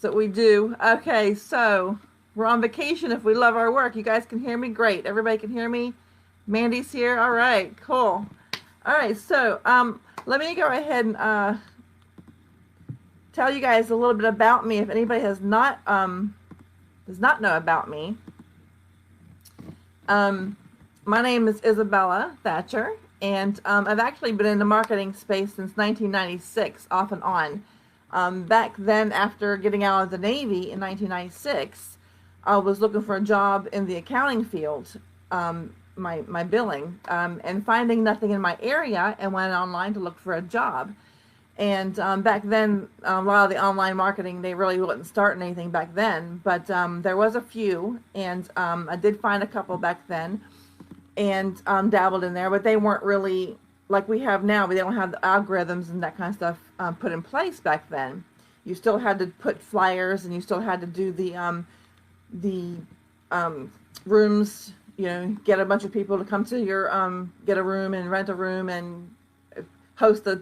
That's what we do. Okay, so we're on vacation if we love our work. You guys can hear me? Great. Everybody can hear me? Mandy's here. All right, cool. All right, so let me go ahead and tell you guys a little bit about me if anybody does not know about me. My name is Isabella Thatcher, and I've actually been in the marketing space since 1996, off and on. Back then, after getting out of the Navy in 1996, I was looking for a job in the accounting field, my billing, and finding nothing in my area, and went online to look for a job. And back then, a lot of the online marketing, they really wasn't starting anything back then, but there was a few, and I did find a couple back then, and dabbled in there, but they weren't really like we have now. We don't have the algorithms and that kind of stuff put in place back then. You still had to put flyers, and you still had to do the rooms. You know, get a bunch of people to come to your get a room and rent a room and host a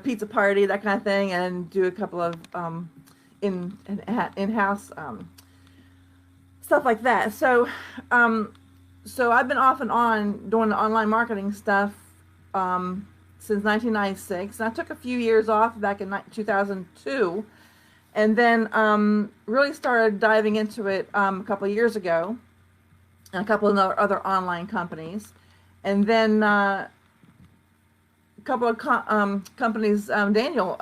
pizza party, that kind of thing, and do a couple of in-house stuff like that. So I've been off and on doing the online marketing stuff since 1996. And I took a few years off back in 2002, and then really started diving into it a couple of years ago, and a couple of other online companies, and then a couple of companies Daniel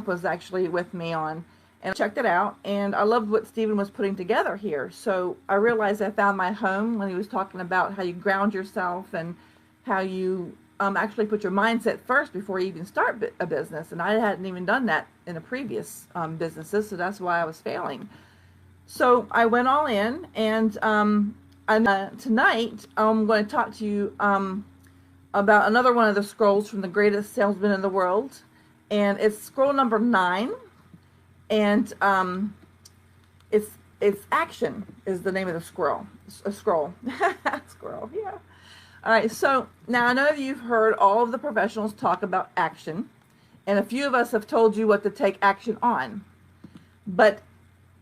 was actually with me on, and I checked it out, and I loved what Stephen was putting together here. So I realized I found my home when he was talking about how you ground yourself and how you actually put your mindset first before you even start a business. And I hadn't even done that in the previous businesses, so that's why I was failing. So I went all in, and tonight I'm going to talk to you about another one of the scrolls from The Greatest Salesman in the World, and it's scroll number 9. And it's action is the name of the scroll. Scroll, yeah. All right. So now I know you've heard all of the professionals talk about action, and a few of us have told you what to take action on. But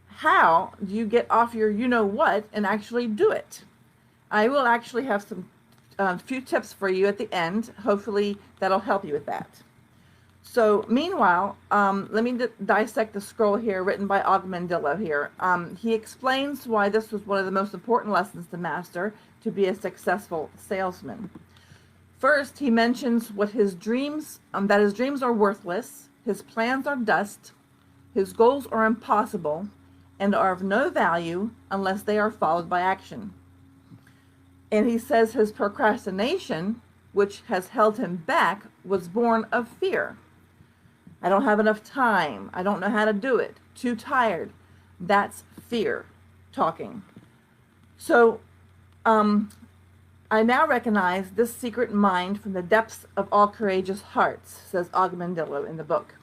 how do you get off your you-know-what and actually do it? I will actually have some few tips for you at the end. Hopefully that'll help you with that. So meanwhile, let me dissect the scroll here written by Og Mandela here. He explains why this was one of the most important lessons to master to be a successful salesman. First, he mentions what his dreams, that his dreams are worthless, his plans are dust, his goals are impossible, and are of no value unless they are followed by action. And he says his procrastination, which has held him back, was born of fear. I don't have enough time. I don't know how to do it. Too tired. That's fear talking. So I now recognize this secret mind from the depths of all courageous hearts, says Og Mandela in the book.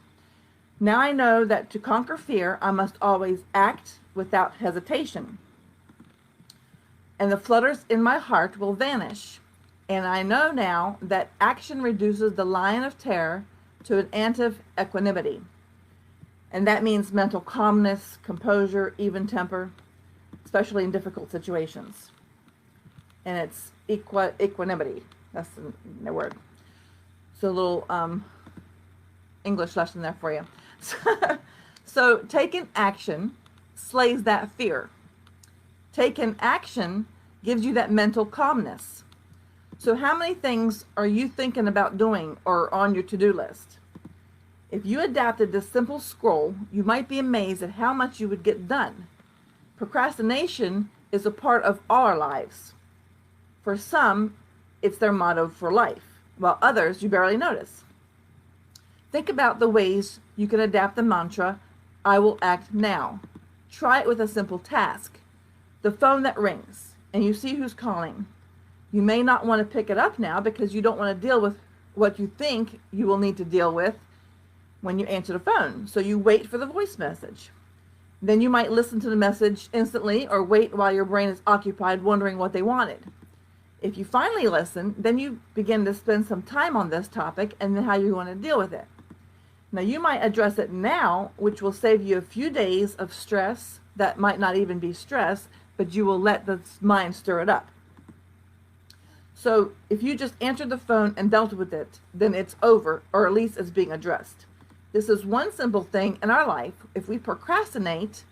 Now I know that to conquer fear, I must always act without hesitation. And the flutters in my heart will vanish. And I know now that action reduces the lion of terror to an ant of equanimity. And that means mental calmness, composure, even temper, especially in difficult situations. And it's equanimity. That's the word. So a little English lesson there for you. So taking action slays that fear. Taking action gives you that mental calmness. So how many things are you thinking about doing or on your to-do list? If you adapted this simple scroll, you might be amazed at how much you would get done. Procrastination is a part of all our lives. For some, it's their motto for life, while others you barely notice. Think about the ways you can adapt the mantra, I will act now. Try it with a simple task. The phone that rings, and you see who's calling. You may not want to pick it up now because you don't want to deal with what you think you will need to deal with when you answer the phone. So you wait for the voice message. Then you might listen to the message instantly or wait while your brain is occupied wondering what they wanted. If you finally listen, then you begin to spend some time on this topic and then how you want to deal with it. Now you might address it now, which will save you a few days of stress that might not even be stress, but you will let the mind stir it up. So if you just answered the phone and dealt with it, then it's over, or at least it's being addressed. This is one simple thing in our life. If we procrastinate,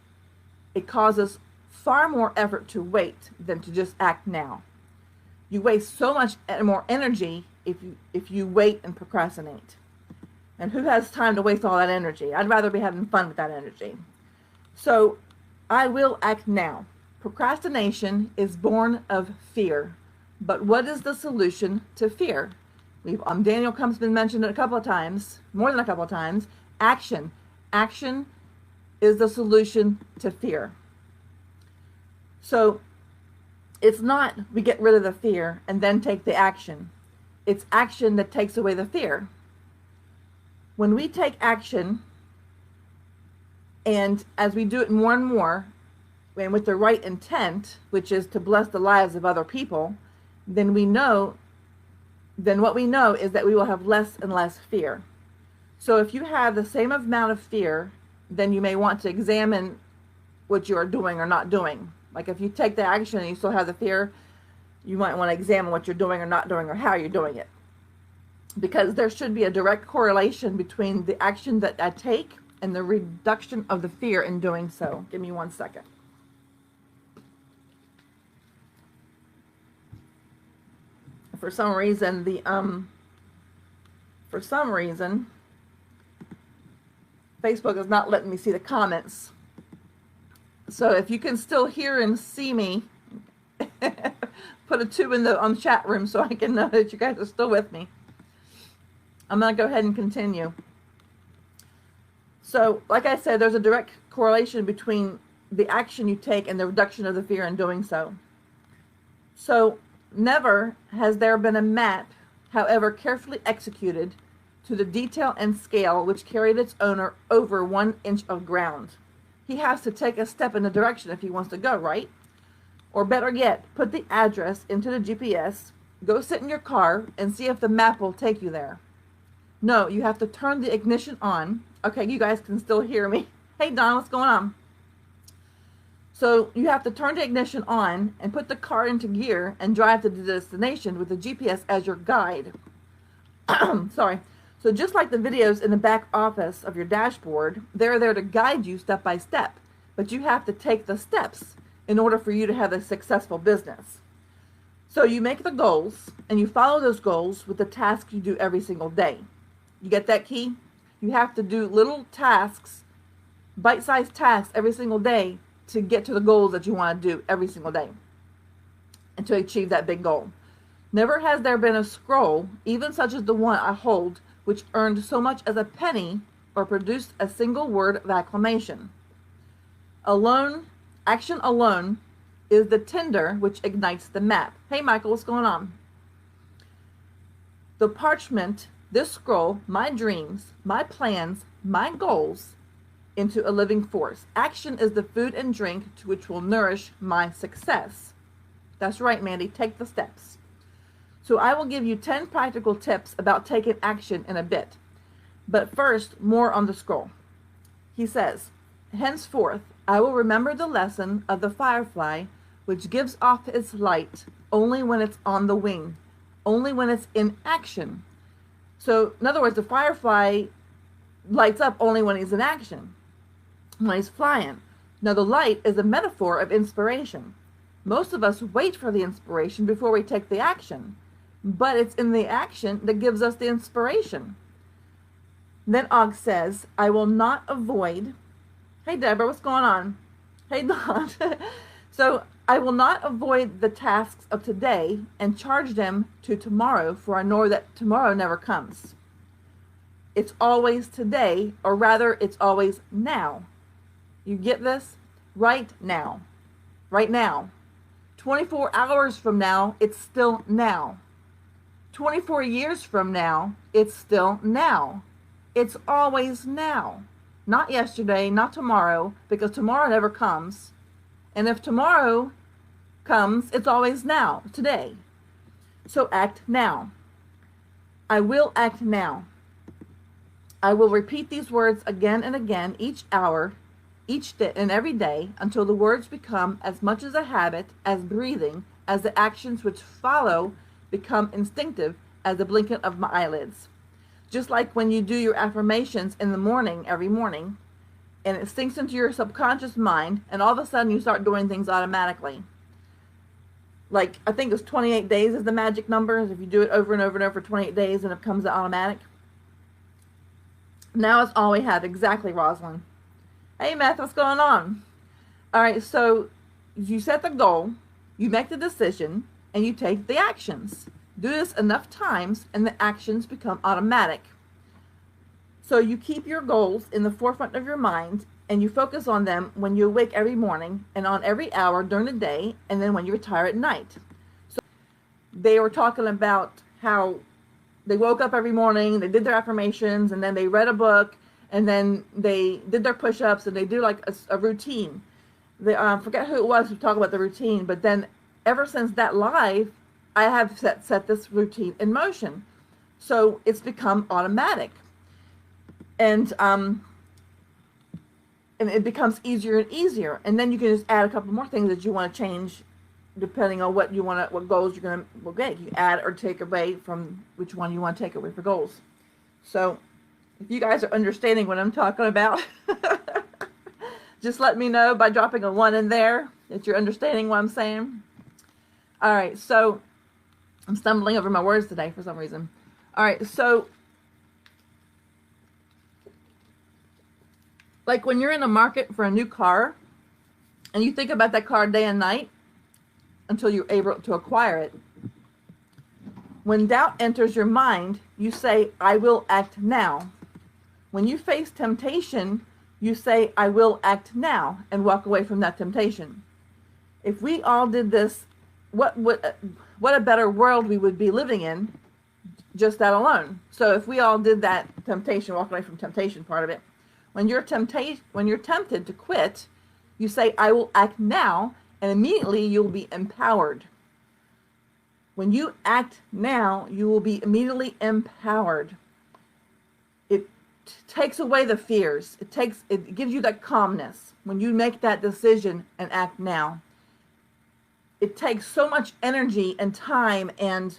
it causes far more effort to wait than to just act now. You waste so much more energy if you wait and procrastinate. And who has time to waste all that energy? I'd rather be having fun with that energy. So I will act now. Procrastination is born of fear. But what is the solution to fear? Daniel Cump's been mentioned a couple of times, more than a couple of times. Action. Action is the solution to fear. So it's not we get rid of the fear and then take the action. It's action that takes away the fear. When we take action, and as we do it more and more, and with the right intent, which is to bless the lives of other people, then what we know is that we will have less and less fear. So if you have the same amount of fear, then you may want to examine what you are doing or not doing. Like if you take the action and you still have the fear, you might want to examine what you're doing or not doing or how you're doing it. Because there should be a direct correlation between the action that I take and the reduction of the fear in doing so. Give me 1 second. For some reason, Facebook is not letting me see the comments. So if you can still hear and see me, put a 2 in the chat room so I can know that you guys are still with me. I'm going to go ahead and continue. So, like I said, there's a direct correlation between the action you take and the reduction of the fear in doing so. So, never has there been a map, however carefully executed, to the detail and scale which carried its owner over 1 inch of ground. He has to take a step in the direction if he wants to go, right? Or better yet, put the address into the GPS, go sit in your car, and see if the map will take you there. No, you have to turn the ignition on. Okay, you guys can still hear me. Hey, Don, what's going on? So you have to turn the ignition on and put the car into gear and drive to the destination with the GPS as your guide. Sorry. So just like the videos in the back office of your dashboard, they're there to guide you step by step. But you have to take the steps in order for you to have a successful business. So you make the goals and you follow those goals with the tasks you do every single day. You get that key? You have to do little tasks, bite-sized tasks every single day to get to the goals that you want to do every single day and to achieve that big goal. Never has there been a scroll, even such as the one I hold, which earned so much as a penny or produced a single word of acclamation. Action alone is the tinder which ignites the map. Hey, Michael, what's going on? The parchment, this scroll, my dreams, my plans, my goals, into a living force. Action is the food and drink to which will nourish my success. That's right, Mandy. Take the steps. So I will give you 10 practical tips about taking action in a bit. But first, more on the scroll. He says, henceforth, I will remember the lesson of the firefly, which gives off its light only when it's on the wing, only when it's in action. So, in other words, the firefly lights up only when he's in action, when he's flying. Now, the light is a metaphor of inspiration. Most of us wait for the inspiration before we take the action, but it's in the action that gives us the inspiration. Then Og says, I will not avoid... Hey, Deborah, what's going on? Hey, Don. So, I will not avoid the tasks of today and charge them to tomorrow, for I know that tomorrow never comes. It's always today, or rather, it's always now. You get this? Right now. Right now. 24 hours from now, it's still now. 24 years from now, it's still now. It's always now. Not yesterday, not tomorrow, because tomorrow never comes. And if tomorrow comes, it's always now, today. So act now. I will act now. I will repeat these words again and again each hour, each day, and every day until the words become as much as a habit as breathing, as the actions which follow become instinctive as the blinking of my eyelids. Just like when you do your affirmations in the morning, every morning, and it sinks into your subconscious mind, and all of a sudden you start doing things automatically. Like, I think it's 28 days is the magic number. If you do it over and over and over for 28 days, and it becomes automatic. Now it's all we have. Exactly, Rosalind. Hey, Meth, what's going on? All right, so you set the goal, you make the decision, and you take the actions. Do this enough times, and the actions become automatic. So you keep your goals in the forefront of your mind, and you focus on them when you awake every morning, and on every hour during the day, and then when you retire at night. So they were talking about how they woke up every morning, they did their affirmations, and then they read a book, and then they did their push-ups, and they do like a routine. They forget who it was who talked about the routine, but then ever since that live, I have set this routine in motion. So it's become automatic. And it becomes easier and easier. And then you can just add a couple more things that you want to change depending on what you want to, what goals you're going to get. You add or take away from which one you want to take away for goals. So if you guys are understanding what I'm talking about, just let me know by dropping a 1 in there that you're understanding what I'm saying. All right, so I'm stumbling over my words today for some reason. All right, so like when you're in the market for a new car and you think about that car day and night until you're able to acquire it. When doubt enters your mind, you say, I will act now. When you face temptation, you say, I will act now, and walk away from that temptation. If we all did this, what a better world we would be living in, just that alone. So if we all did that temptation, walk away from temptation part of it, when you're tempted to quit, you say, I will act now, and immediately you'll be empowered. When you act now, you will be immediately empowered. It takes away the fears. It gives you that calmness when you make that decision and act now. It takes so much energy and time and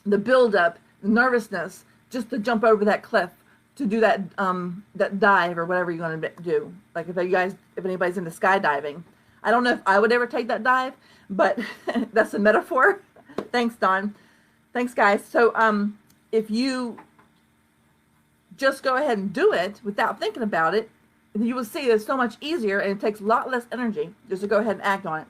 the buildup, the nervousness, just to jump over that cliff, to do that dive or whatever you're going to do. Like if anybody's into skydiving, I don't know if I would ever take that dive, but that's a metaphor. Thanks, Don. Thanks, guys. So if you just go ahead and do it without thinking about it, you will see it's so much easier, and it takes a lot less energy just to go ahead and act on it.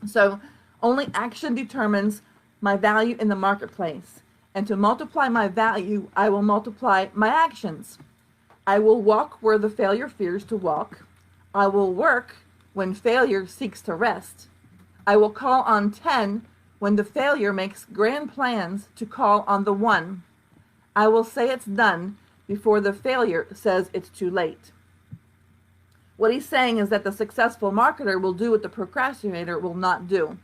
So only action determines my value in the marketplace. And to multiply my value, I will multiply my actions. I will walk where the failure fears to walk. I will work when failure seeks to rest. I will call on 10 when the failure makes grand plans to call on the 1. I will say it's done before the failure says it's too late. What he's saying is that the successful marketer will do what the procrastinator will not do.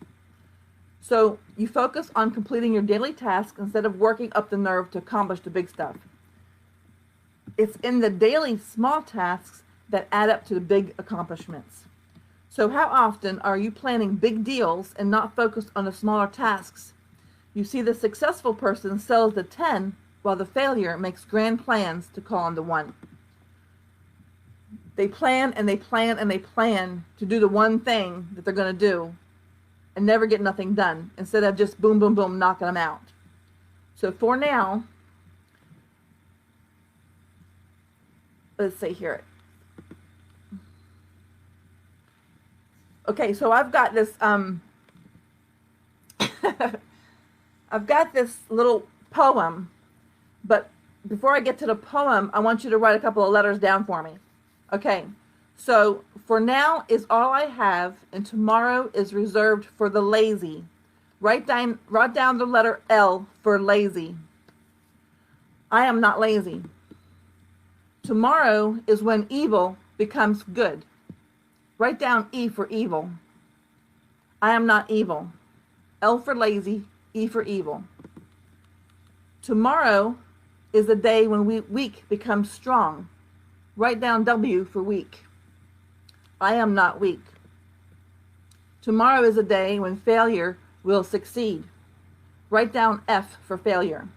So you focus on completing your daily tasks instead of working up the nerve to accomplish the big stuff. It's in the daily small tasks that add up to the big accomplishments. So how often are you planning big deals and not focused on the smaller tasks? You see, the successful person sells the 10 while the failure makes grand plans to call on the 1. They plan and they plan and they plan to do the one thing that they're going to do and never get nothing done, instead of just boom, boom, boom, knocking them out. So for now, let's see here. Okay, so I've got this, I've got this little poem, but before I get to the poem, I want you to write a couple of letters down for me. Okay, so for now is all I have, and tomorrow is reserved for the lazy. Write down the letter L for lazy. I am not lazy. Tomorrow is when evil becomes good. Write down E for evil. I am not evil. L for lazy, E for evil. Tomorrow is the day when weak becomes strong. Write down W for weak. I am not weak. Tomorrow is a day when failure will succeed. Write down F for failure.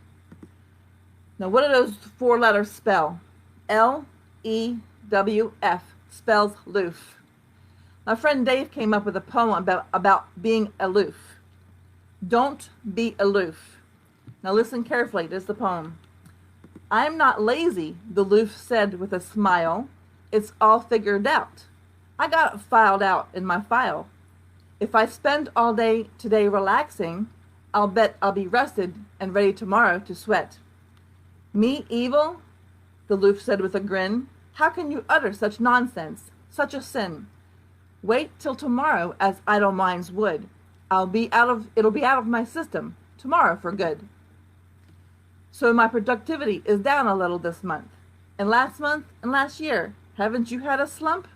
Now, what do those 4 letters spell? L-E-W-F spells loof. My friend Dave came up with a poem about being aloof. Don't be aloof. Now listen carefully. This is the poem. I'm not lazy, the loof said with a smile. It's all figured out. I got it filed out in my file. If I spend all day today relaxing, I'll bet I'll be rested and ready tomorrow to sweat. Me evil? The loof said with a grin. How can you utter such nonsense, such a sin? Wait till tomorrow, as idle minds would. It'll be out of my system tomorrow for good. So my productivity is down a little this month. And last month and last year, haven't you had a slump?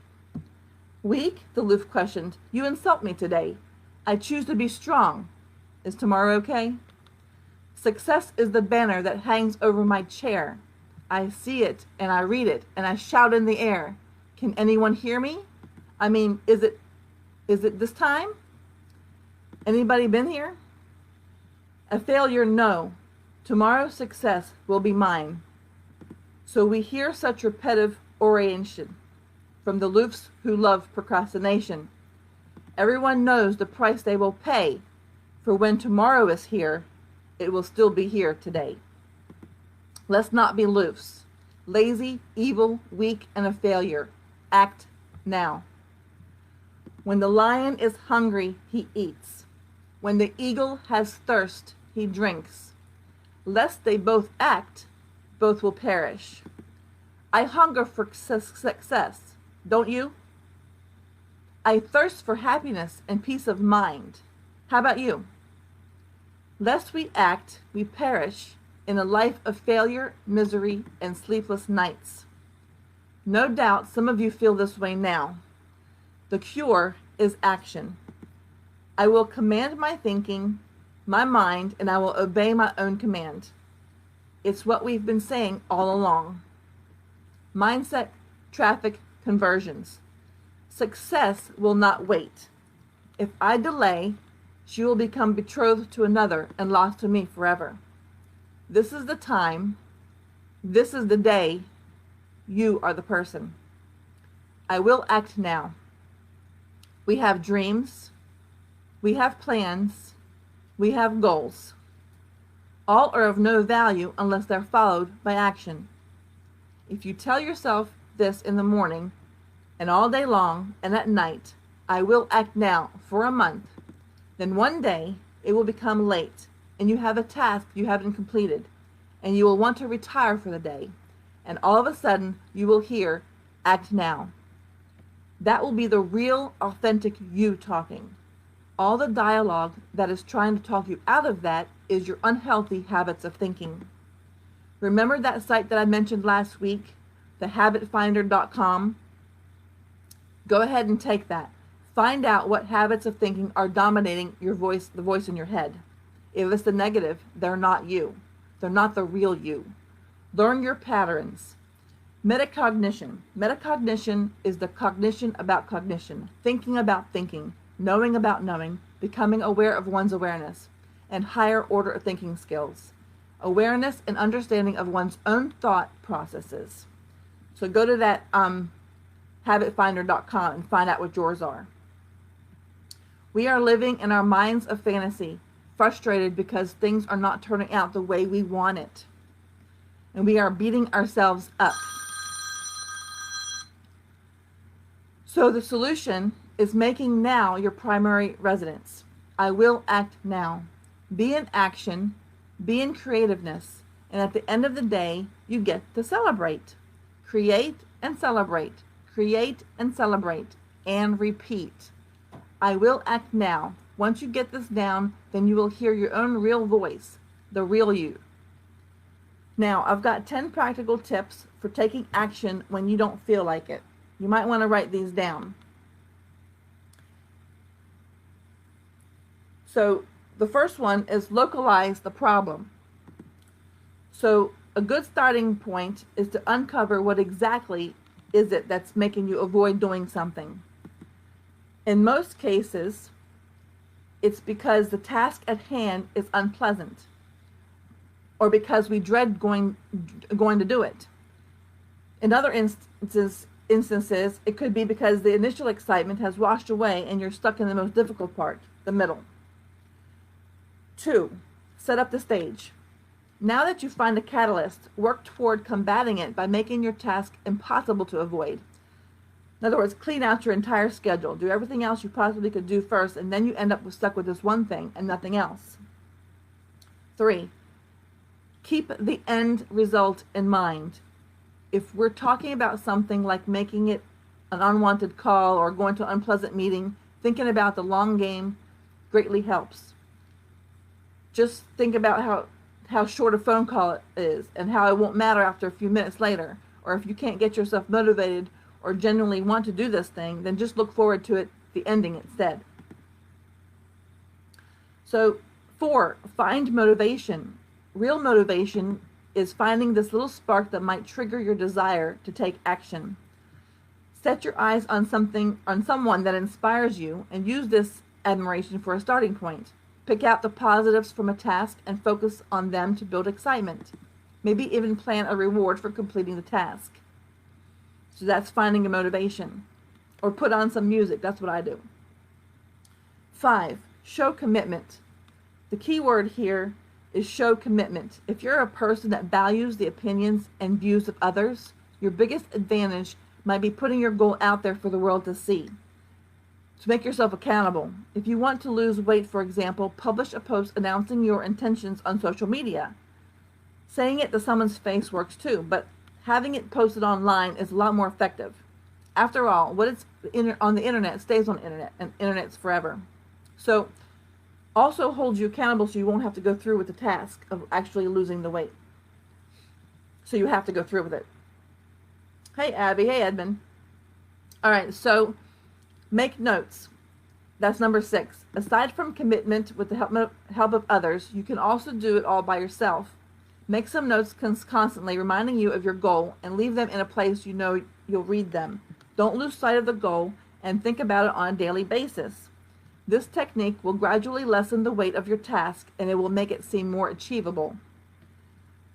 Weak? The loof questioned. You insult me today. I choose to be strong. Is tomorrow okay? Success is the banner that hangs over my chair. I see it and I read it and I shout in the air. Can anyone hear me? I mean, is it this time? Anybody been here? A failure, no. Tomorrow's success will be mine. So we hear such repetitive oration from the loofs who love procrastination. Everyone knows the price they will pay, for when tomorrow is here, it will still be here today. Let's not be loofs, lazy, evil, weak, and a failure. Act now. When the lion is hungry, he eats. When the eagle has thirst, he drinks. Lest they both act, both will perish. I hunger for success, don't you? I thirst for happiness and peace of mind. How about you? Lest we act, we perish in a life of failure, misery, and sleepless nights. No doubt some of you feel this way now. The cure is action. I will command my thinking, my mind, and I will obey my own command. It's what we've been saying all along. Mindset, traffic, conversions. Success will not wait. If I delay, she will become betrothed to another and lost to me forever. This is the time. This is the day. You are the person. I will act now. We have dreams. We have plans. We have goals. All are of no value unless they're followed by action. If you tell yourself this in the morning and all day long and at night, I will act now for a month, then one day it will become late and you have a task you haven't completed and you will want to retire for the day, and all of a sudden you will hear, act now. That will be the real, authentic you talking. All the dialogue that is trying to talk you out of that is your unhealthy habits of thinking. Remember that site that I mentioned last week, thehabitfinder.com? Go ahead and take that. Find out what habits of thinking are dominating your voice, the voice in your head. If it's the negative, they're not you. They're not the real you. Learn your patterns. Metacognition. Metacognition is the cognition about cognition, thinking about thinking, knowing about knowing, becoming aware of one's awareness, and higher order of thinking skills. Awareness and understanding of one's own thought processes. So go to that habitfinder.com and find out what yours are. We are living in our minds of fantasy, frustrated because things are not turning out the way we want it. And we are beating ourselves up. So the solution is making now your primary residence. I will act now. Be in action, be in creativeness, and at the end of the day, you get to celebrate. Create and celebrate. Create and celebrate. And repeat. I will act now. Once you get this down, then you will hear your own real voice, the real you. Now, I've got 10 practical tips for taking action when you don't feel like it. You might want to write these down. So the first one is localize the problem. So a good starting point is to uncover what exactly is it that's making you avoid doing something. In most cases, it's because the task at hand is unpleasant, or because we dread going to do it. In other instances, it could be because the initial excitement has washed away and you're stuck in the most difficult part, the middle. 2, set up the stage. Now that you find a catalyst, work toward combating it by making your task impossible to avoid. In other words, clean out your entire schedule. Do everything else you possibly could do first, and then you end up stuck with this one thing and nothing else. 3, keep the end result in mind. If we're talking about something like making it an unwanted call or going to an unpleasant meeting, thinking about the long game greatly helps. Just think about how short a phone call it is and how it won't matter after a few minutes later. Or if you can't get yourself motivated or genuinely want to do this thing, then just look forward to it, the ending instead. So 4, find motivation. Real motivation is finding this little spark that might trigger your desire to take action. Set your eyes on someone that inspires you, and use this admiration for a starting point. Pick out the positives from a task and focus on them to build excitement. Maybe even plan a reward for completing the task. So that's finding a motivation. Or put on some music. That's what I do. 5, show commitment. The key word here is show commitment. If you're a person that values the opinions and views of others, your biggest advantage might be putting your goal out there for the world to see. To make yourself accountable. If you want to lose weight, for example, publish a post announcing your intentions on social media. Saying it to someone's face works too, but having it posted online is a lot more effective. After all, what is on the internet stays on the internet, and internet's forever. So also hold you accountable so you won't have to go through with the task of actually losing the weight. So you have to go through with it. Hey Abby, hey Edmund. All right, so make notes. That's number 6. Aside from commitment with the help of others, you can also do it all by yourself. Make some notes constantly reminding you of your goal, and leave them in a place you know you'll read them. Don't lose sight of the goal, and think about it on a daily basis. This technique will gradually lessen the weight of your task, and it will make it seem more achievable.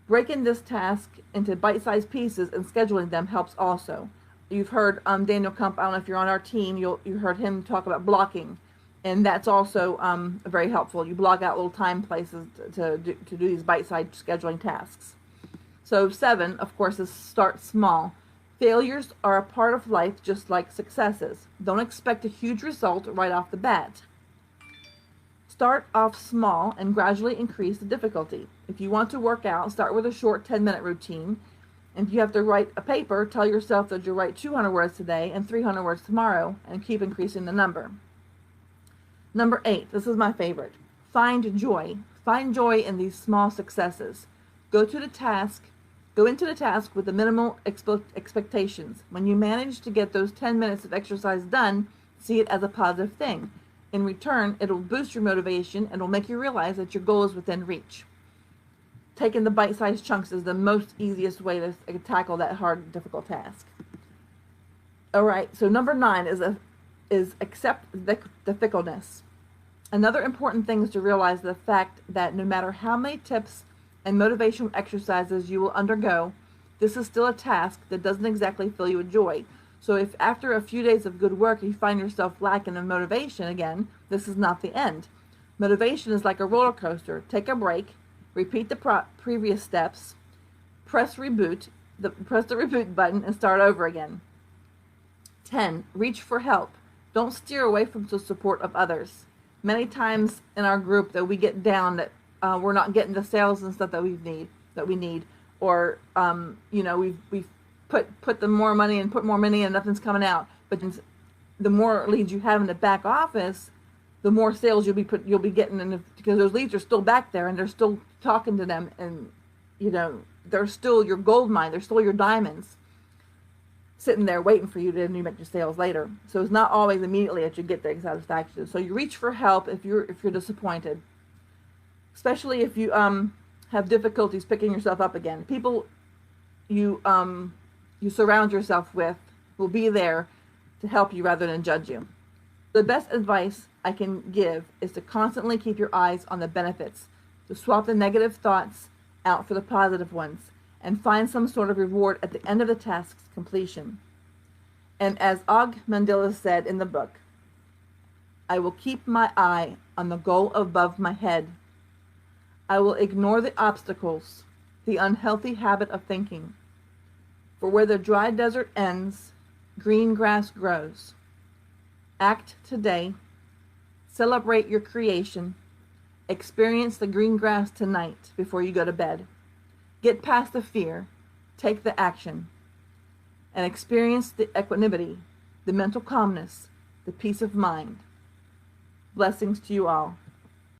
Breaking this task into bite-sized pieces and scheduling them helps also. You've heard Daniel Kump, I don't know if you're on our team, you heard him talk about blocking. And that's also very helpful. You block out little time places to do these bite-sized scheduling tasks. So 7, of course, is start small. Failures are a part of life just like successes. Don't expect a huge result right off the bat. Start off small and gradually increase the difficulty. If you want to work out, start with a short 10-minute routine. And if you have to write a paper, tell yourself that you'll write 200 words today and 300 words tomorrow, and keep increasing the number. Number 8, this is my favorite. Find joy. Find joy in these small successes. Go into the task with the minimal expectations. When you manage to get those 10 minutes of exercise done, see it as a positive thing. In return, it'll boost your motivation and will make you realize that your goal is within reach. Taking the bite-sized chunks is the most easiest way to tackle that hard, difficult task. All right, so number 9 is accept the fickleness. Another important thing is to realize the fact that no matter how many tips and motivational exercises you will undergo, this is still a task that doesn't exactly fill you with joy. So if after a few days of good work you find yourself lacking in motivation again, this is not the end. Motivation is like a roller coaster. Take a break, repeat the previous steps, press the reboot button, and start over again. 10. Reach for help. Don't steer away from the support of others. Many times in our group that we get down that we're not getting the sales and stuff that we need, or we've put the more money and put more money and nothing's coming out. But the more leads you have in the back office, the more sales you'll be getting, because those leads are still back there and they're still talking to them, and they're still your gold mine, they're still your diamonds, sitting there waiting for you to make your sales later. So it's not always immediately that you get the satisfaction. So you reach for help if you're disappointed, especially if you have difficulties picking yourself up again. People you surround yourself with will be there to help you rather than judge you. The best advice I can give is to constantly keep your eyes on the benefits, to swap the negative thoughts out for the positive ones, and find some sort of reward at the end of the task's completion. And as Og Mandela said in the book, I will keep my eye on the goal above my head. I will ignore the obstacles, the unhealthy habit of thinking. For where the dry desert ends, green grass grows. Act today. Celebrate your creation. Experience the green grass tonight before you go to bed. Get past the fear. Take the action. And experience the equanimity, the mental calmness, the peace of mind. Blessings to you all.